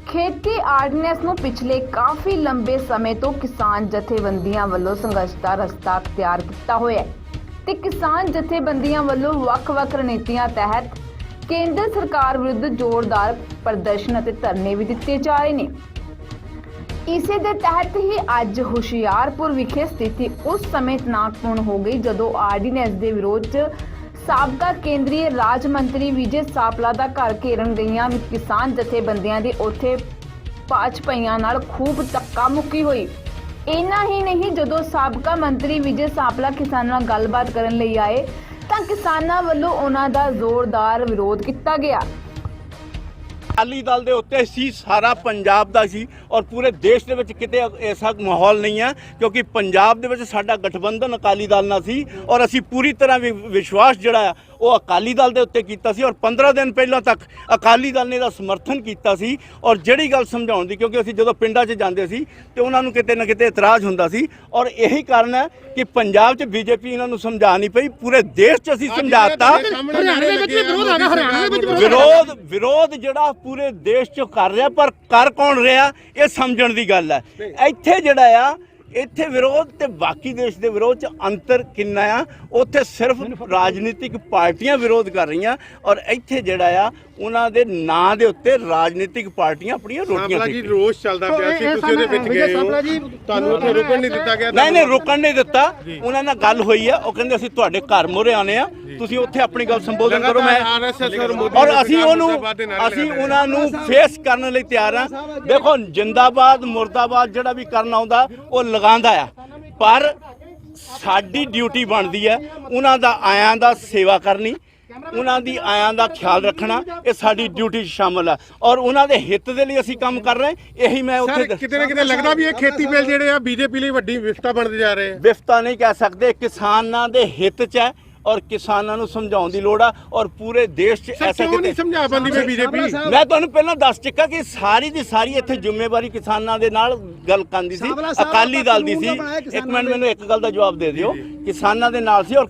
ਖੇਤੀ ਆਰਡੀਨੈਂਸ ਨੂੰ ਪਿਛਲੇ ਕਾਫੀ ਲੰਬੇ ਸਮੇਂ ਤੋਂ ਕਿਸਾਨ ਜਥੇਬੰਦੀਆਂ ਵੱਲੋਂ ਸੰਘਰਸ਼ ਦਾ ਰਸਤਾ ਅਖਤਿਆਰ ਕੀਤਾ ਹੋਇਆ ਹੈ ਤੇ ਕਿਸਾਨ ਜਥੇਬੰਦੀਆਂ ਵੱਲੋਂ ਵੱਖ-ਵੱਖ ਰਣਨੀਤੀਆਂ ਤਹਿਤ ਕੇਂਦਰ ਸਰਕਾਰ ਵਿਰੁੱਧ ਜ਼ੋਰਦਾਰ ਪ੍ਰਦਰਸ਼ਨ ਅਤੇ ਧਰਨੇ ਵੀ ਦਿੱਤੇ ਜਾ ਰਹੇ ਨੇ। ਇਸੇ ਦੇ ਤਹਿਤ ਹੀ ਅੱਜ ਹੁਸ਼ਿਆਰਪੁਰ ਵਿਖੇ ਸਥਿਤੀ ਉਸ ਸਮੇਂ ਤਣਾਅਪੂਰਨ ਹੋ ਗਈ ਜਦੋਂ ਆਰਡੀਨੈਂਸ ਦੇ ਵਿਰੋਧ 'ਚ ਸਾਬਕਾ ਕੇਂਦਰੀ ਰਾਜ ਮੰਤਰੀ ਵਿਜੇ ਸਾਪਲਾ ਦਾ ਘਰ ਘੇਰਨ ਗਈਆਂ ਕਿਸਾਨ ਜਥੇਬੰਦੀਆਂ ਦੇ ਉੱਥੇ ਭਾਜਪਾਈਆਂ ਨਾਲ ਖੂਬ ਧੱਕਾ ਮੁੱਕੀ ਹੋਈ। ਇੰਨਾ ਹੀ ਨਹੀਂ, ਜਦੋਂ ਸਾਬਕਾ ਮੰਤਰੀ ਵਿਜੇ ਸਾਪਲਾ ਕਿਸਾਨਾਂ ਨਾਲ ਗੱਲਬਾਤ ਕਰਨ ਲਈ ਆਏ ਤਾਂ ਕਿਸਾਨਾਂ ਵੱਲੋਂ ਉਹਨਾਂ ਦਾ ਜ਼ੋਰਦਾਰ ਵਿਰੋਧ ਕੀਤਾ ਗਿਆ। ਅਕਾਲੀ ਦਲ ਦੇ ਉੱਤੇ ਸੀ ਸਾਰਾ ਪੰਜਾਬ ਦਾ ਸੀ ਔਰ ਪੂਰੇ ਦੇਸ਼ ਦੇ ਵਿੱਚ ਕਿਤੇ ਐਸਾ ਮਾਹੌਲ ਨਹੀਂ ਹੈ ਕਿਉਂਕਿ ਪੰਜਾਬ ਦੇ ਵਿੱਚ ਸਾਡਾ ਗਠਬੰਧਨ ਅਕਾਲੀ ਦਲ ਨਾਲ ਸੀ ਔਰ ਅਸੀਂ ਪੂਰੀ ਤਰ੍ਹਾਂ ਵਿਸ਼ਵਾਸ ਜਿਹੜਾ ਆ ਉਹ ਅਕਾਲੀ ਦਲ ਦੇ ਉੱਤੇ ਕੀਤਾ ਸੀ ਔਰ 15 ਦਿਨ ਪਹਿਲਾਂ ਤੱਕ ਅਕਾਲੀ ਦਲ ਨੇ ਇਹਦਾ ਸਮਰਥਨ ਕੀਤਾ ਸੀ। ਔਰ ਜਿਹੜੀ ਗੱਲ ਸਮਝਾਉਣ ਦੀ, ਕਿਉਂਕਿ ਅਸੀਂ ਜਦੋਂ ਪਿੰਡਾਂ 'ਚ ਜਾਂਦੇ ਸੀ ਤੇ ਉਹਨਾਂ ਨੂੰ ਕਿਤੇ ਨਾ ਕਿਤੇ ਇਤਰਾਜ਼ ਹੁੰਦਾ ਸੀ ਔਰ ਇਹੀ ਕਾਰਨ ਹੈ ਕਿ ਪੰਜਾਬ 'ਚ ਬੀਜੇਪੀ ਇਹਨਾਂ ਨੂੰ ਸਮਝਾ ਨਹੀਂ ਪਈ, ਪੂਰੇ ਦੇਸ਼ 'ਚ ਅਸੀਂ ਸਮਝਾਤਾ। ਵਿਰੋਧ ਜਿਹੜਾ ਪੂਰੇ ਦੇਸ਼ 'ਚ ਕਰ ਰਿਹਾ, ਪਰ ਕਰ ਕੌਣ ਰਿਹਾ ਇਹ ਸਮਝਣ ਦੀ ਗੱਲ ਹੈ। ਇੱਥੇ ਜਿਹੜਾ ਆ ਇੱਥੇ ਵਿਰੋਧ ਤੇ ਬਾਕੀ ਦੇਸ਼ ਦੇ ਵਿਰੋਧ 'ਚ ਅੰਤਰ ਕਿੰਨਾ ਆ, ਉੱਥੇ ਸਿਰਫ ਰਾਜਨੀਤਿਕ ਪਾਰਟੀਆਂ ਵਿਰੋਧ ਕਰ ਰਹੀਆਂ ਔਰ ਇੱਥੇ ਜਿਹੜਾ ਆ ਉਹਨਾਂ ਦੇ ਨਾਂ ਦੇ ਉੱਤੇ ਰਾਜਨੀਤਿਕ ਪਾਰਟੀਆਂ ਆਪਣੀਆਂ ਰੋਟੀਆਂ ਜੀ ਰੋਸ ਚੱਲਦਾ ਪਿਆ ਸੀ, ਤੁਸੀਂ ਉਹਦੇ ਵਿੱਚ ਗਏ ਹੋ, ਤੁਹਾਨੂੰ ਉੱਥੇ ਰੁਕਣ ਨਹੀਂ ਦਿੱਤਾ ਗਿਆ? ਨਹੀਂ ਰੁਕਣ ਨਹੀਂ ਦਿੱਤਾ। ਉਹਨਾਂ ਨਾਲ ਗੱਲ ਹੋਈ ਆ, ਉਹ ਕਹਿੰਦੇ ਅਸੀਂ ਤੁਹਾਡੇ ਘਰ ਮੂਹਰੇ ਆਨੇ ਆ, ਤੁਸੀਂ ਉੱਥੇ ਆਪਣੀ ਗੱਲ ਸੰਬੋਧਨ ਕਰੋ। ਮੈਂ ਔਰ ਅਸੀਂ ਉਹਨਾਂ ਨੂੰ ਫੇਸ ਕਰਨ ਲਈ ਤਿਆਰ ਆ। ਦੇਖੋ ਜਿੰਦਾਬਾਦ ਮੁਰਦਾਬਾਦ ਜਿਹੜਾ ਵੀ ਕਰਨ ਆਉਂਦਾ ਉਹ ਲਗਾਉਂਦਾ ਆ, ਪਰ ਸਾਡੀ ਡਿਊਟੀ ਬਣਦੀ ਹੈ ਉਹਨਾਂ ਦਾ ਆਇਆਂ ਦਾ ਸੇਵਾ ਕਰਨੀ, ਉਹਨਾਂ ਦੀ ਆਇਆਂ ਦਾ ਖਿਆਲ ਰੱਖਣਾ, ਇਹ ਸਾਡੀ ਡਿਊਟੀ 'ਚ ਸ਼ਾਮਲ ਹੈ ਔਰ ਉਹਨਾਂ ਦੇ ਹਿੱਤ ਦੇ ਲਈ ਅਸੀਂ ਕੰਮ ਕਰ ਰਹੇ। ਇਹੀ ਮੈਂ ਉੱਥੇ ਕਿਤੇ ਨਾ ਕਿਤੇ ਲੱਗਦਾ ਵੀ ਇਹ ਖੇਤੀ ਬਿੱਲ ਜਿਹੜੇ ਆ ਬੀਜੇਪੀ ਲਈ ਵੱਡੀ ਵਿਫਤਾ ਬਣਦੇ ਜਾ ਰਹੇ ਆ। ਵਿਫਤਾ ਨਹੀਂ ਕਹਿ ਸਕਦੇ, ਕਿਸਾਨਾਂ ਦੇ ਹਿੱਤ 'ਚ ਹੈ ਔਰ ਕਿਸਾਨਾਂ ਨੂੰ ਸਮਝਾਉਣ ਦੀ ਲੋੜ ਆ ਔਰ ਪੂਰੇ ਦੇਸ਼ 'ਚ ਐਸਾ ਕਿਉਂ ਨਹੀਂ ਸਮਝਾ ਪਾਉਂਦੀ ਬੀਜੇਪੀ? ਮੈਂ ਤੁਹਾਨੂੰ ਪਹਿਲਾਂ ਦੱਸ ਚੁੱਕਾ ਕਿ ਸਾਰੀ ਦੀ ਸਾਰੀ ਇੱਥੇ ਜ਼ਿੰਮੇਵਾਰੀ ਕਿਸਾਨਾਂ ਦੇ ਨਾਲ ਗੱਲ ਕਰਦੀ ਸੀ, ਅਕਾਲੀ ਦਲ ਦੀ ਸੀ। ਇੱਕ ਮਿੰਟ ਮੈਨੂੰ ਇੱਕ ਗੱਲ ਦਾ ਜਵਾਬ ਦੇ ਦਿਓ, ਕਿਸਾਨਾਂ ਦੇ ਨਾਲ ਸੀ ਔਰ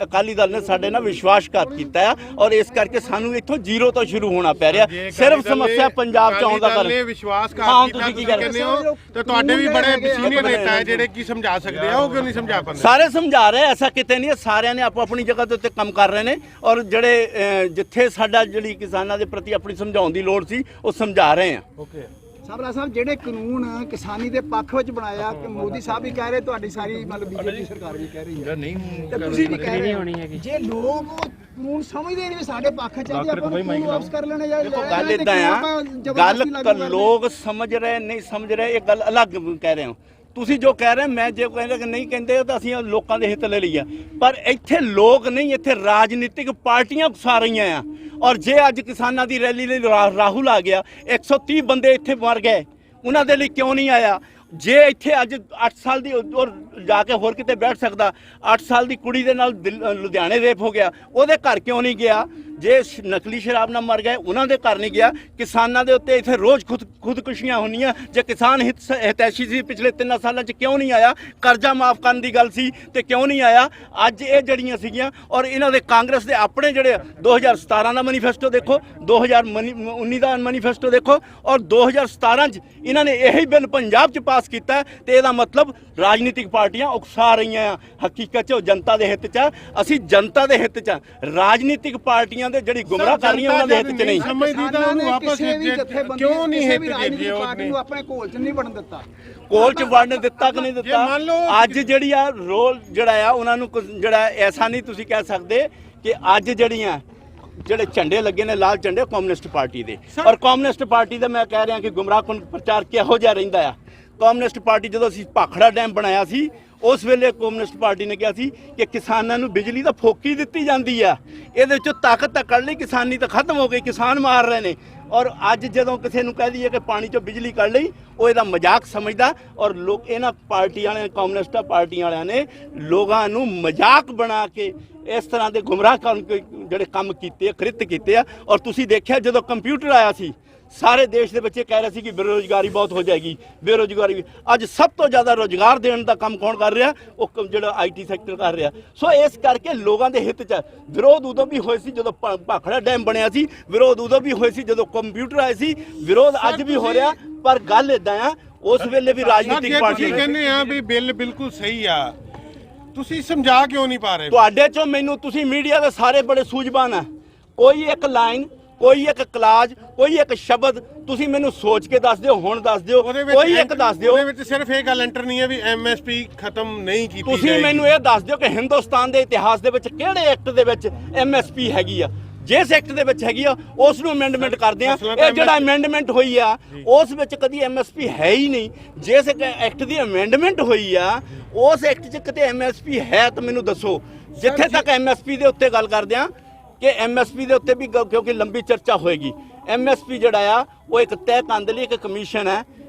ਅਕਾਲੀ ਦਲ ਨੇ ਸਾਡੇ ਨਾਲ ਵਿਸ਼ਵਾਸਘਾਤ ਕੀਤਾ ਆ ਔਰ ਇਸ ਕਰਕੇ ਸਾਨੂੰ ਇੱਥੋਂ ਜ਼ੀਰੋ ਤੋਂ ਸ਼ੁਰੂ ਹੋਣਾ ਪੈ ਰਿਹਾ। ਸਿਰਫ ਸਮੱਸਿਆ ਪੰਜਾਬ 'ਚ ਆਉਂਦਾ ਕਰ ਵਿਸ਼ਵਾਸਘਾਤ ਤੁਸੀਂ ਕੀ ਕਹਿੰਦੇ ਹੋ ਤੇ ਤੁਹਾਡੇ ਵੀ ਬੜੇ ਸੀਨੀਅਰ ਨੇਤਾ ਹੈ ਜਿਹੜੇ ਕੀ ਸਮਝਾ ਸਕਦੇ ਆ, ਉਹ ਕਿਉਂ ਨਹੀਂ ਸਮਝਾ ਪਾਉਂਦੇ? ਸਾਰੇ ਸਮਝਾ ਰਹੇ, ਐਸਾ ਕਿਤੇ ਨਹੀਂ, ਸਾਰਿਆਂ ਨੇ ਆਪੋ ਆਪਣੀ ਜਗ੍ਹਾ ਦੇ ਉੱਤੇ ਕੰਮ ਕਰ ਰਹੇ ਨੇ ਔਰ ਜਿਹੜੇ ਜਿੱਥੇ ਸਾਡਾ ਜਿਹੜੀ ਕਿਸਾਨਾਂ ਦੇ ਪ੍ਰਤੀ ਆਪਣੀ ਸਮਝਾਉਣ ਦੀ ਲੋੜ ਸੀ ਉਹ ਸਮਝਾ ਰਹੇ ਆ। ਓਕੇ ਸਾਬਲਾ ਸਾਹਿਬ, ਜਿਹੜੇ ਕਾਨੂੰਨ ਕਿਸਾਨੀ ਦੇ ਪੱਖ ਵਿੱਚ ਬਣਾਇਆ ਕਿ ਮੋਦੀ ਸਾਹਿਬ ਵੀ ਕਹਿ ਰਹੇ, ਤੁਹਾਡੀ ਸਾਰੀ ਮਤਲਬ ਬੀਜੇਪੀ ਸਰਕਾਰ ਵੀ ਕਹਿ ਰਹੀ ਹੈ ਨਹੀਂ ਤੇ ਤੁਸੀਂ ਵੀ ਕਹਿ ਰਹੇ ਹੋ, ਜੇ ਲੋਕ ਕਾਨੂੰਨ ਸਮਝਦੇ ਨਹੀਂ ਸਾਡੇ ਪੱਖ 'ਚ ਆਪਾਂ ਕਾਨੂੰਨ ਵਾਪਸ ਕਰ ਲੈਣੇ ਜਾਂ ਗੱਲ ਇਦਾਂ ਆ, ਗੱਲ ਲੋਕ ਸਮਝ ਰਹੇ ਨਹੀਂ ਸਮਝ ਰਹੇ ਇਹ ਗੱਲ ਅਲੱਗ ਕਹਿ ਰਹੇ ਹੋ ਤੁਸੀਂ। ਜੋ ਕਹਿ ਰਹੇ ਮੈਂ ਜੇ ਕਹਿੰਦਾ ਕਿ ਨਹੀਂ ਕਹਿੰਦੇ ਤਾਂ ਅਸੀਂ ਲੋਕਾਂ ਦੇ ਹਿੱਤ ਲੈ ਲਈਆ, ਪਰ ਇੱਥੇ ਲੋਕ ਨਹੀਂ, ਇੱਥੇ ਰਾਜਨੀਤਿਕ ਪਾਰਟੀਆਂ ਉਕਸਾ ਰਹੀਆਂ ਆ ਔਰ ਜੇ ਅੱਜ ਕਿਸਾਨਾਂ ਦੀ ਰੈਲੀ ਲਈ ਰਾਹੁਲ ਆ ਗਿਆ, 130 ਬੰਦੇ ਇੱਥੇ ਮਰ ਗਏ, ਉਹਨਾਂ ਦੇ ਲਈ ਕਿਉਂ ਨਹੀਂ ਆਇਆ? ਜੇ ਇੱਥੇ ਅੱਜ 8 ਸਾਲ ਦੀ ਔਰ ਜਾ ਕੇ ਹੋਰ ਕਿਤੇ ਬੈਠ ਸਕਦਾ, 8 ਸਾਲ ਦੀ ਕੁੜੀ ਦੇ ਨਾਲ ਲੁਧਿਆਣੇ ਰੇਪ ਹੋ ਗਿਆ, ਉਹਦੇ ਘਰ ਕਿਉਂ ਨਹੀਂ ਗਿਆ? ਜੇ ਨਕਲੀ ਸ਼ਰਾਬ ਨਾਲ ਮਰ ਗਏ ਉਹਨਾਂ ਦੇ ਘਰ ਨਹੀਂ ਗਿਆ? ਕਿਸਾਨਾਂ ਦੇ ਉੱਤੇ ਇੱਥੇ ਰੋਜ਼ ਖੁਦਕੁਸ਼ੀਆਂ ਹੁੰਦੀਆਂ, ਜੇ ਕਿਸਾਨ ਹਿਤੈਸ਼ੀ ਸੀ ਪਿਛਲੇ 3 ਸਾਲਾਂ 'ਚ ਕਿਉਂ ਨਹੀਂ ਆਇਆ? ਕਰਜ਼ਾ ਮਾਫ ਕਰਨ ਦੀ ਗੱਲ ਸੀ ਤੇ ਕਿਉਂ ਨਹੀਂ ਆਇਆ? ਅੱਜ ਇਹ ਜਿਹੜੀਆਂ ਸੀਗੀਆਂ ਔਰ ਇਹਨਾਂ ਦੇ ਕਾਂਗਰਸ ਦੇ ਆਪਣੇ ਜਿਹੜੇ 2017 ਦਾ ਮੈਨੀਫੈਸਟੋ ਦੇਖੋ, 2019 ਦਾ ਮੈਨੀਫੈਸਟੋ ਦੇਖੋ ਔਰ 2017 'ਚ ਇਹਨਾਂ ਨੇ ਇਹੀ ਬਿੱਲ ਪੰਜਾਬ 'ਚ ਪਾਸ ਕੀਤਾ ਤੇ ਇਹਦਾ ਮਤਲਬ ਰਾਜਨੀਤਿਕ ਪਾਰਟੀਆਂ ਉਕਸਾ ਰਹੀਆਂ ਆ। ਹਕੀਕਤ 'ਚ ਉਹ ਜਨਤਾ ਦੇ ਹਿੱਤ 'ਚ, ਅਸੀਂ ਜਨਤਾ ਦੇ ਹਿੱਤ 'ਚ, ਰਾਜਨੀਤਿਕ ਪਾਰਟੀਆਂ ਦੇ ਜਿਹੜੀ ਗੁੰਮਰਾਹ ਕਰ ਰਹੀਆਂ ਉਹਨਾਂ ਦੇ ਹਿੱਤ 'ਚ ਨਹੀਂ। ਸਮਝਦੀ ਤਾਂ ਉਹਨੂੰ ਵਾਪਸ ਕਿਉਂ ਨਹੀਂ ਹਿੱਤ ਦੇ ਪਾਰਟੀ ਨੂੰ ਆਪਣੇ ਕੋਲ 'ਚ ਨਹੀਂ ਵੜਨ ਦਿੱਤਾ? ਕੋਲ 'ਚ ਵੜਨ ਦਿੱਤਾ ਕਿ ਨਹੀਂ ਦਿੱਤਾ? ਅੱਜ ਜਿਹੜੀ ਆ ਰੋਲ ਜਿਹੜਾ ਆ ਉਹਨਾਂ ਨੂੰ ਜਿਹੜਾ ਐਸਾ ਨਹੀਂ ਤੁਸੀਂ ਕਹਿ ਸਕਦੇ ਕਿ ਅੱਜ ਜਿਹੜੇ ਝੰਡੇ ਲੱਗੇ ਨੇ ਲਾਲ ਝੰਡੇ ਕਮਿਊਨਿਸਟ ਪਾਰਟੀ ਦੇ, ਔਰ ਕਮਿਊਨਿਸਟ ਪਾਰਟੀ ਦਾ ਮੈਂ ਕਹਿ ਰਿਹਾ ਕਿ ਗੁੰਮਰਾਹਕੁਨ ਪ੍ਰਚਾਰ ਕਿਹੋ ਜਿਹਾ ਰਹਿੰਦਾ ਆ। ਕਮਿਊਨਿਸਟ ਪਾਰਟੀ ਜਦੋਂ ਅਸੀਂ ਭਾਖੜਾ ਡੈਮ ਬਣਾਇਆ ਸੀ ਉਸ ਵੇਲੇ ਕਮਿਊਨਿਸਟ ਪਾਰਟੀ ਨੇ ਕਿਹਾ ਸੀ ਕਿ ਕਿਸਾਨਾਂ ਨੂੰ ਬਿਜਲੀ ਤਾਂ ਫੋਕੀ ਦਿੱਤੀ ਜਾਂਦੀ ਆ, ਇਹਦੇ ਵਿੱਚੋਂ ਤਾਕਤ ਤਾਂ ਕੱਢ ਲਈ, ਕਿਸਾਨੀ ਤਾਂ ਖਤਮ ਹੋ ਗਈ, ਕਿਸਾਨ ਮਾਰ ਰਹੇ ਨੇ। ਔਰ ਅੱਜ ਜਦੋਂ ਕਿਸੇ ਨੂੰ ਕਹਿ ਦਈਏ ਕਿ ਪਾਣੀ 'ਚੋਂ ਬਿਜਲੀ ਕੱਢ ਲਈ, ਉਹ ਇਹਦਾ ਮਜ਼ਾਕ ਸਮਝਦਾ ਔਰ ਲੋਕ ਇਹਨਾਂ ਪਾਰਟੀ ਵਾਲਿਆਂ ਕਮਿਊਨਿਸਟ ਪਾਰਟੀ ਵਾਲਿਆਂ ਨੇ ਲੋਕਾਂ ਨੂੰ ਮਜ਼ਾਕ ਬਣਾ ਕੇ ਇਸ ਤਰ੍ਹਾਂ ਦੇ ਗੁੰਮਰਾਹ ਕਰਨ ਜਿਹੜੇ ਕੰਮ ਕੀਤੇ, ਕ੍ਰਿਤ ਕੀਤੇ ਆ। ਔਰ ਤੁਸੀਂ ਦੇਖਿਆ ਜਦੋਂ ਕੰਪਿਊਟਰ ਆਇਆ ਸੀ ਸਾਰੇ ਦੇਸ਼ ਦੇ ਬੱਚੇ ਕਹਿ ਰਹੇ ਸੀ ਕਿ ਬੇਰੁਜ਼ਗਾਰੀ ਬਹੁਤ ਹੋ ਜਾਏਗੀ, ਬੇਰੁਜ਼ਗਾਰੀ। ਅੱਜ ਸਭ ਤੋਂ ਜ਼ਿਆਦਾ ਰੁਜ਼ਗਾਰ ਦੇਣ ਦਾ ਕੰਮ ਕੌਣ ਕਰ ਰਿਹਾ? ਉਹ ਜਿਹੜਾ IT ਸੈਕਟਰ ਕਰ ਰਿਹਾ। ਸੋ ਇਸ ਕਰਕੇ ਲੋਕਾਂ ਦੇ ਹਿੱਤ 'ਚ ਵਿਰੋਧ ਉਦੋਂ ਵੀ ਹੋਏ ਸੀ ਜਦੋਂ ਭਾਖੜਾ ਡੈਮ ਬਣਿਆ ਸੀ, ਵਿਰੋਧ ਉਦੋਂ ਵੀ ਹੋਏ ਸੀ ਜਦੋਂ ਕੰਪਿਊਟਰ ਆਏ ਸੀ, ਵਿਰੋਧ ਅੱਜ ਵੀ ਹੋ ਰਿਹਾ। ਪਰ ਗੱਲ ਇਦਾਂ ਆ, ਉਸ ਵੇਲੇ ਵੀ ਰਾਜਨੀਤਿਕ ਪਾਰਟੀ ਕਹਿੰਦੇ ਆ ਵੀ ਬਿੱਲ ਬਿਲਕੁਲ ਸਹੀ ਆ, ਤੁਸੀਂ ਸਮਝਾ ਕਿਉਂ ਨਹੀਂ ਪਾ ਰਹੇ? ਤੁਹਾਡੇ 'ਚੋਂ ਮੈਨੂੰ, ਤੁਸੀਂ ਮੀਡੀਆ ਦੇ ਸਾਰੇ ਬੜੇ ਸੂਝਵਾਨ ਆ, ਕੋਈ ਇੱਕ ਲਾਈਨ, ਕੋਈ ਇੱਕ ਕਲਾਜ, ਕੋਈ ਇੱਕ ਸ਼ਬਦ ਤੁਸੀਂ ਮੈਨੂੰ ਸੋਚ ਕੇ ਦੱਸ ਦਿਓ, ਹੁਣ ਦੱਸ ਦਿਓ, ਕੋਈ ਇੱਕ ਦੱਸ ਦਿਓ। ਉਹਦੇ ਵਿੱਚ ਸਿਰਫ ਇਹ ਗੱਲ ਐਂਟਰ ਨਹੀਂ ਹੈ ਵੀ MSP ਖਤਮ ਨਹੀਂ ਕੀਤੀ ਤੁਸੀਂ ਮੈਨੂੰ ਇਹ ਦੱਸ ਦਿਓ ਕਿ ਹਿੰਦੁਸਤਾਨ ਦੇ ਇਤਿਹਾਸ ਦੇ ਵਿੱਚ ਕਿਹੜੇ ਐਕਟ ਦੇ ਵਿੱਚ MSP ਹੈਗੀ ਆ? ਜਿਸ ਐਕਟ ਦੇ ਵਿੱਚ ਹੈਗੀ ਆ ਉਸ ਨੂੰ ਅਮੈਂਡਮੈਂਟ ਕਰਦੇ ਆ। ਇਹ ਜਿਹੜਾ ਅਮੈਂਡਮੈਂਟ ਹੋਈ ਆ ਉਸ ਵਿੱਚ ਕਦੀ MSP ਹੈ ਹੀ ਨਹੀਂ। ਜਿਸ ਐਕਟ ਦੀ ਅਮੈਂਡਮੈਂਟ ਹੋਈ ਆ ਉਸ ਐਕਟ 'ਚ ਕਿਤੇ MSP ਹੈ ਤਾਂ ਮੈਨੂੰ ਦੱਸੋ। ਜਿੱਥੇ ਤੱਕ MSP ਦੇ ਉੱਤੇ ਗੱਲ ਕਰਦੇ ਆ ਕਿ MSP ਦੇ ਉੱਤੇ ਵੀ ਕਿਉਂਕਿ ਲੰਬੀ ਚਰਚਾ ਹੋਏਗੀ। MSP ਜਿਹੜਾ ਆ ਉਹ ਇੱਕ ਤੈਅ ਕਰਨ ਦੇ ਲਈ ਇੱਕ ਕਮਿਸ਼ਨ ਹੈ,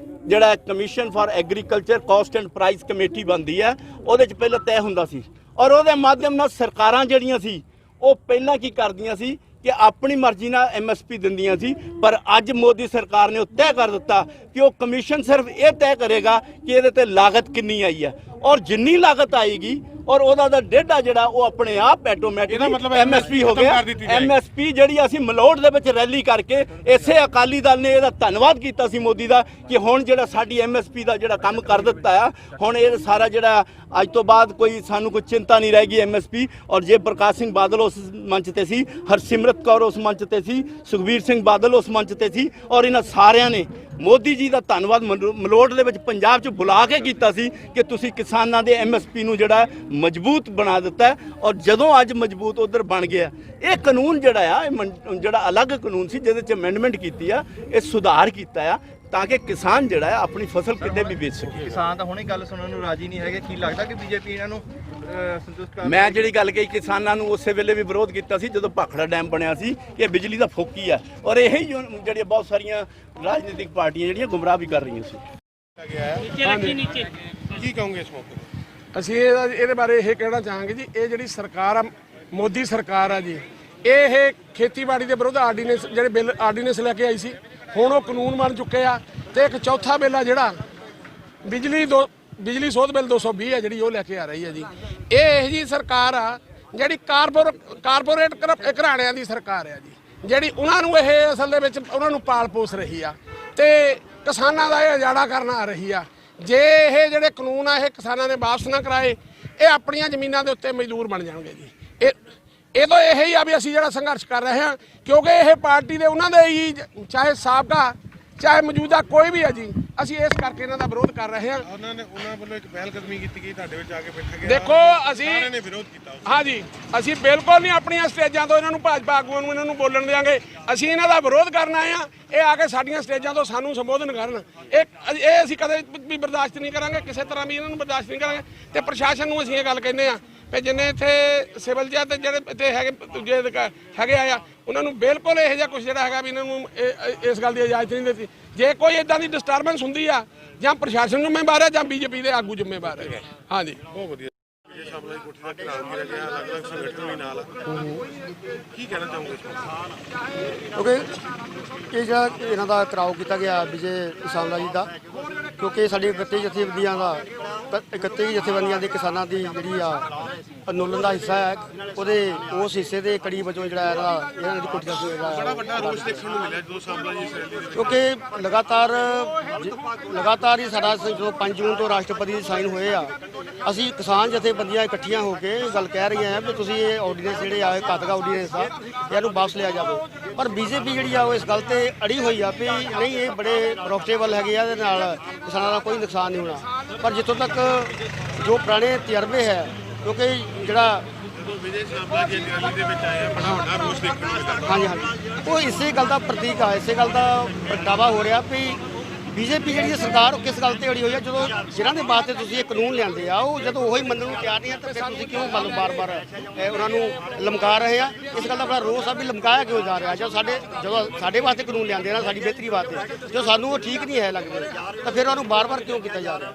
ਜਿਹੜਾ commission for agriculture cost and price committee ਬਣਦੀ ਹੈ। ਉਹਦੇ 'ਚ ਪਹਿਲਾਂ ਤੈਅ ਹੁੰਦਾ ਸੀ ਔਰ ਉਹਦੇ ਮਾਧਿਅਮ ਨਾਲ ਸਰਕਾਰਾਂ ਜਿਹੜੀਆਂ ਸੀ ਉਹ ਪਹਿਲਾਂ ਕੀ ਕਰਦੀਆਂ ਸੀ ਕਿ ਆਪਣੀ ਮਰਜ਼ੀ ਨਾਲ MSP ਦਿੰਦੀਆਂ ਸੀ। ਪਰ ਅੱਜ ਮੋਦੀ ਸਰਕਾਰ ਨੇ ਉਹ ਤੈਅ ਕਰ ਦਿੱਤਾ ਕਿ ਉਹ ਕਮਿਸ਼ਨ ਸਿਰਫ ਇਹ ਤੈਅ ਕਰੇਗਾ ਕਿ ਇਹਦੇ ਤੇ ਲਾਗਤ ਕਿੰਨੀ ਆਈ ਹੈ, ਔਰ ਜਿੰਨੀ ਲਾਗਤ ਆਏਗੀ ਔਰ ਉਹਦਾ ਦਾ ਡੇਟਾ ਜਿਹੜਾ ਉਹ ਆਪਣੇ ਆਪ ਆਟੋਮੈਟਿਕ MSP ਹੋ ਗਿਆ। MSP ਜਿਹੜੀ ਅਸੀਂ ਮਲੋਟ ਦੇ ਵਿੱਚ ਰੈਲੀ ਕਰਕੇ ਇਸੇ ਅਕਾਲੀ ਦਲ ਨੇ ਇਹਦਾ ਧੰਨਵਾਦ ਕੀਤਾ ਸੀ ਮੋਦੀ ਦਾ ਕਿ ਹੁਣ ਜਿਹੜਾ ਸਾਡੀ MSP ਦਾ ਜਿਹੜਾ ਕੰਮ ਕਰ ਦਿੱਤਾ ਆ, ਹੁਣ ਇਹ ਸਾਰਾ ਜਿਹੜਾ ਅੱਜ ਤੋਂ ਬਾਅਦ ਕੋਈ ਸਾਨੂੰ ਕੋਈ ਚਿੰਤਾ ਨਹੀਂ ਰਹੇਗੀ MSP। ਔਰ ਜੇ ਪ੍ਰਕਾਸ਼ ਸਿੰਘ ਬਾਦਲ ਉਸ ਮੰਚ ਤੇ ਸੀ, ਹਰਸਿਮਰਤ ਕੌਰ ਉਸ ਮੰਚ ਤੇ ਸੀ, ਸੁਖਬੀਰ ਸਿੰਘ ਬਾਦਲ ਉਸ ਮੰਚ ਤੇ ਸੀ, ਔਰ ਇਹਨਾਂ ਸਾਰਿਆਂ ਨੇ ਮੋਦੀ ਜੀ ਦਾ ਧੰਨਵਾਦ ਮਲੋਟ ਦੇ ਵਿੱਚ ਪੰਜਾਬ 'ਚ ਬੁਲਾ ਕੇ ਕੀਤਾ ਸੀ ਕਿ ਤੁਸੀਂ ਕਿਸਾਨਾਂ ਦੇ MSP ਨੂੰ ਜਿਹੜਾ ਮਜ਼ਬੂਤ ਬਣਾ ਦਿੱਤਾ। ਔਰ ਜਦੋਂ ਅੱਜ ਮਜ਼ਬੂਤ ਉਧਰ ਬਣ ਗਿਆ, ਇਹ ਕਾਨੂੰਨ ਜਿਹੜਾ ਆ, ਇਹ ਜਿਹੜਾ ਅਲੱਗ ਕਾਨੂੰਨ ਸੀ ਜਿਹਦੇ 'ਚ ਅਮੈਂਡਮੈਂਟ ਕੀਤੀ ਆ, ਇਹ ਸੁਧਾਰ ਕੀਤਾ ਆ ਤਾਂ ਕਿ ਕਿਸਾਨ ਜਿਹੜਾ ਹੈ ਆਪਣੀ ਫਸਲ ਕਿਤੇ ਵੀ ਵੇਚ ਸਕੇ। ਕਿਸਾਨ ਤਾਂ ਹੁਣੇ ਗੱਲ ਸੁਣਨ ਨੂੰ ਰਾਜੀ ਨਹੀਂ ਹੈਗੇ। ਕੀ ਲੱਗਦਾ ਕਿ BJP ਇਹਨਾਂ ਨੂੰ ਸੰਤੁਸ਼ਟ ਕਰ? ਮੈਂ ਜਿਹੜੀ ਗੱਲ ਕਹੀ, ਕਿਸਾਨਾਂ ਨੂੰ ਉਸੇ ਵੇਲੇ ਵੀ ਵਿਰੋਧ ਕੀਤਾ ਸੀ ਜਦੋਂ ਭਾਖੜਾ ਡੈਮ ਬਣਿਆ ਸੀ ਕਿ ਬਿਜਲੀ ਦਾ ਫੋਕੀ ਆ, ਔਰ ਇਹ ਹੀ ਜਿਹੜੀਆਂ ਬਹੁਤ ਸਾਰੀਆਂ ਰਾਜਨੀਤਿਕ ਪਾਰਟੀਆਂ ਜਿਹੜੀਆਂ ਗੁੰਮਰਾਹ ਵੀ ਕਰ ਰਹੀਆਂ ਸੀ। ਕੀ ਕਹੋਗੇ ਇਸ ਮੌਕੇ? ਅਸੀਂ ਇਹਦੇ ਬਾਰੇ ਇਹ ਕਹਿਣਾ ਚਾਹਾਂਗੇ ਜੀ, ਇਹ ਜਿਹੜੀ ਸਰਕਾਰ ਆ, ਮੋਦੀ ਸਰਕਾਰ ਆ ਜੀ, ਇਹ ਖੇਤੀਬਾੜੀ ਦੇ ਵਿਰੁੱਧ ਆਰਡੀਨੈਂਸ, ਜਿਹੜੇ ਬਿੱਲ ਆਰਡੀਨੈਂਸ ਲੈ ਕੇ ਆਈ ਸੀ, ਹੁਣ ਉਹ ਕਾਨੂੰਨ ਬਣ ਚੁੱਕੇ ਆ। ਤੇ ਇੱਕ ਚੌਥਾ ਬਿੱਲ ਆ ਜਿਹੜਾ ਬਿਜਲੀ ਸੋਧ ਬਿੱਲ 220 ਆ, ਜਿਹੜੀ ਉਹ ਲੈ ਕੇ ਆ ਰਹੀ ਹੈ ਜੀ। ਇਹ ਜੀ ਸਰਕਾਰ ਆ ਜਿਹੜੀ ਕਾਰਪੋਰੇਟ ਘਰਾਣਿਆਂ ਦੀ ਸਰਕਾਰ ਆ ਜੀ, ਜਿਹੜੀ ਉਹਨਾਂ ਨੂੰ ਇਹ ਅਸਲ ਦੇ ਵਿੱਚ ਉਹਨਾਂ ਨੂੰ ਪਾਲ ਪੋਸ ਰਹੀ ਆ ਤੇ ਕਿਸਾਨਾਂ ਦਾ ਇਹ ਉਜਾੜਾ ਕਰਨ ਆ ਰਹੀ ਆ। ਜੇ ਇਹ ਜਿਹੜੇ ਕਾਨੂੰਨ ਆ ਇਹ ਕਿਸਾਨਾਂ ਨੇ ਵਾਪਸ ਨਾ ਕਰਾਏ, ਇਹ ਆਪਣੀਆਂ ਜ਼ਮੀਨਾਂ ਦੇ ਉੱਤੇ ਮਜ਼ਦੂਰ ਬਣ ਜਾਣਗੇ ਜੀ। ਇਹ ਤਾਂ ਇਹ ਹੀ ਆ ਵੀ ਅਸੀਂ ਜਿਹੜਾ ਸੰਘਰਸ਼ ਕਰ ਰਹੇ ਹਾਂ, ਕਿਉਂਕਿ ਇਹ ਪਾਰਟੀ ਦੇ ਉਹਨਾਂ ਦੇ ਹੀ, ਚਾਹੇ ਸਾਬਕਾ ਚਾਹੇ ਮੌਜੂਦਾ ਕੋਈ ਵੀ ਹੈ ਜੀ, ਅਸੀਂ ਇਸ ਕਰਕੇ ਇਹਨਾਂ ਦਾ ਵਿਰੋਧ ਕਰ ਰਹੇ ਹਾਂ। ਉਹਨਾਂ ਵੱਲੋਂ ਇੱਕ ਪਹਿਲ ਕਦਮੀ ਕੀਤੀ ਗਈ, ਤੁਹਾਡੇ ਵਿੱਚ ਆ ਕੇ ਬੈਠਾ ਗਿਆ। ਦੇਖੋ ਅਸੀਂ ਸਾਰਿਆਂ ਨੇ ਵਿਰੋਧ ਕੀਤਾ। ਹਾਂ ਜੀ, ਅਸੀਂ ਬਿਲਕੁਲ ਨਹੀਂ ਆਪਣੀਆਂ ਸਟੇਜਾਂ ਤੋਂ ਇਹਨਾਂ ਨੂੰ, ਭਾਜਪਾ ਆਗੂਆਂ ਨੂੰ ਇਹਨਾਂ ਨੂੰ ਬੋਲਣ ਦੇਵਾਂਗੇ। ਅਸੀਂ ਇਹਨਾਂ ਦਾ ਵਿਰੋਧ ਕਰਨ ਆਏ ਹਾਂ। ਇਹ ਆ ਕੇ ਸਾਡੀਆਂ ਸਟੇਜਾਂ ਤੋਂ ਸਾਨੂੰ ਸੰਬੋਧਨ ਕਰਨ, ਇਹ ਅਸੀਂ ਕਦੇ ਵੀ ਬਰਦਾਸ਼ਤ ਨਹੀਂ ਕਰਾਂਗੇ, ਕਿਸੇ ਤਰ੍ਹਾਂ ਵੀ ਇਹਨਾਂ ਨੂੰ ਬਰਦਾਸ਼ਤ ਨਹੀਂ ਕਰਾਂਗੇ। ਤੇ ਪ੍ਰਸ਼ਾਸਨ ਨੂੰ ਅਸੀਂ ਇਹ ਗੱਲ ਕਹਿੰਦੇ ਆ ਵੀ ਜਿੰਨੇ ਇੱਥੇ ਸਿਵਲ ਜਾਂ ਤੇ ਜਿਹੜੇ ਇੱਥੇ ਹੈਗੇ ਦੂਜੇ ਹੈਗੇ ਆ ਉਹਨਾਂ ਨੂੰ ਬਿਲਕੁਲ ਇਹੋ ਜਿਹਾ ਕੁਝ ਜਿਹੜਾ ਹੈਗਾ ਵੀ ਇਹਨਾਂ ਨੂੰ ਇਸ ਗੱਲ ਦੀ ਇਜਾਜ਼ਤ ਨਹੀਂ ਦਿੱਤੀ। ਜੇ ਕੋਈ ਇਦਾਂ ਦੀ ਡਿਸਟਰਬੈਂਸ ਹੁੰਦੀ ਆ, ਜਾਂ ਪ੍ਰਸ਼ਾਸਨ ਜ਼ਿੰਮੇਵਾਰ ਹੈ ਜਾਂ BJP ਦੇ ਆਗੂ ਜ਼ਿੰਮੇਵਾਰ ਹੈ। ਹਾਂਜੀ, ਬਹੁਤ ਵਧੀਆ। ਸ਼ਾਮਲਾਈ ਕੋਠੀ ਦਾ ਘਿਰਾਓ ਵੀ ਲੱਗਿਆ, ਅਲੱਗ-ਅਲੱਗ ਸੰਗਠਨ ਵੀ ਨਾਲ। ਕੀ ਕਹਿਣਾ ਚਾਹੋਗੇ? ਕਿਉਂਕਿ ਇਹ ਜਿਹੜਾ ਇਹਨਾਂ ਦਾ ਘਿਰਾਓ ਕੀਤਾ ਗਿਆ ਵਿਜੇ ਸਾਂਵਲਾ ਜੀ ਦਾ, ਕਿਉਂਕਿ ਸਾਡੀ 31 ਜਥੇਬੰਦੀਆਂ ਦੇ ਕਿਸਾਨਾਂ ਦੀ ਜਿਹੜੀ ਆ ਅੰਦੋਲਨ ਦਾ ਹਿੱਸਾ ਹੈ, ਉਹਦੇ ਉਸ ਹਿੱਸੇ ਦੇ ਕੜੀ ਵਜੋਂ ਜਿਹੜਾ ਇਹਨਾਂ ਦੀ ਕੋਠੀ ਦਾ ਬੜਾ ਵੱਡਾ ਰੋਸ ਦੇਖਣ ਨੂੰ ਮਿਲਿਆ ਜਦੋਂ ਸਾਂਵਲਾ ਜੀ ਇਸ ਰੈਲੀ ਦੇ ਵਿੱਚ। ਕਿਉਂਕਿ ਲਗਾਤਾਰ ਹੀ ਸਾਡਾ ਜਦੋਂ 5 ਜੂਨ ਤੋਂ ਰਾਸ਼ਟਰਪਤੀ ਦੇ ਸਾਈਨ ਹੋਏ ਆ, ਅਸੀਂ ਕਿਸਾਨ ਜਥੇਬੰਦੀਆਂ ਇਕੱਠੀਆਂ ਹੋ ਕੇ ਗੱਲ ਕਹਿ ਰਹੀਆਂ ਆ ਵੀ ਤੁਸੀਂ ਇਹ ਆਰਡੀਨੈਂਸ ਜਿਹੜੇ ਆ, ਘਾਤਕ ਆਰਡੀਨੈਂਸ ਆ, ਇਹਨੂੰ ਵਾਪਸ ਲਿਆ ਜਾਵੇ। ਪਰ BJP ਜਿਹੜੀ ਆ ਉਹ ਇਸ ਗੱਲ ਤੇ ਅੜੀ ਹੋਈ ਆ ਵੀ ਨਹੀਂ, ਇਹ ਬੜੇ ਪ੍ਰੋਫਿਟੇਬਲ ਹੈਗੇ ਆ, ਇਹਦੇ ਨਾਲ ਕਿਸਾਨਾਂ ਦਾ ਕੋਈ ਨੁਕਸਾਨ ਨਹੀਂ ਹੋਣਾ। ਪਰ ਜਿੱਥੋਂ ਤੱਕ ਜੋ ਪੁਰਾਣੇ ਤਜਰਬੇ ਹੈ, ਕਿਉਂਕਿ ਜਿਹੜਾ ਵਿਜੇ ਸਾਂਵਲਾ ਜੀ ਰੈਲੀ ਦੇ ਵਿੱਚ ਆਇਆ, ਬੜਾ ਵੱਡਾ ਰੋਸ ਦੇਖਣ ਨੂੰ ਮਿਲਿਆ। ਹਾਂਜੀ, ਉਹ ਇਸੇ ਗੱਲ ਦਾ ਪ੍ਰਤੀਕ ਆ, ਇਸੇ ਗੱਲ ਦਾ ਪ੍ਰਗਟਾਵਾ ਹੋ ਰਿਹਾ ਵੀ BJP ਜਿਹੜੀ ਸਰਕਾਰ ਉਹ ਕਿਸ ਗੱਲ ਤੇ ਅੜੀ ਹੋਈ ਆ। ਜਦੋਂ ਜਿਹਨਾਂ ਦੇ ਵਾਸਤੇ ਤੁਸੀਂ ਇਹ ਕਾਨੂੰਨ ਲਿਆਂਦੇ ਆ, ਉਹ ਜਦੋਂ ਉਹੀ ਮੰਨਣ ਨੂੰ ਤਿਆਰ ਨਹੀਂ ਆ ਤਾਂ ਫਿਰ ਤੁਸੀਂ ਕਿਉਂ ਬਾਰ-ਬਾਰ ਉਹਨਾਂ ਨੂੰ ਲਮਕਾ ਰਹੇ ਆ? ਇਸ ਗੱਲ ਦਾ ਬੜਾ ਰੋਸ ਆ ਵੀ ਲਮਕਾਇਆ ਕਿਉਂ ਜਾ ਰਿਹਾ। ਜਦੋਂ ਸਾਡੇ ਵਾਸਤੇ ਕਾਨੂੰਨ ਲਿਆਂਦੇ ਨਾ, ਸਾਡੀ ਬਿਹਤਰੀ ਵਾਸਤੇ, ਜੋ ਸਾਨੂੰ ਉਹ ਠੀਕ ਨਹੀਂ ਹੈ ਲੱਗਦੇ, ਤਾਂ ਫਿਰ ਉਹਨੂੰ ਬਾਰ-ਬਾਰ ਕਿਉਂ ਕੀਤਾ ਜਾ ਰਿਹਾ?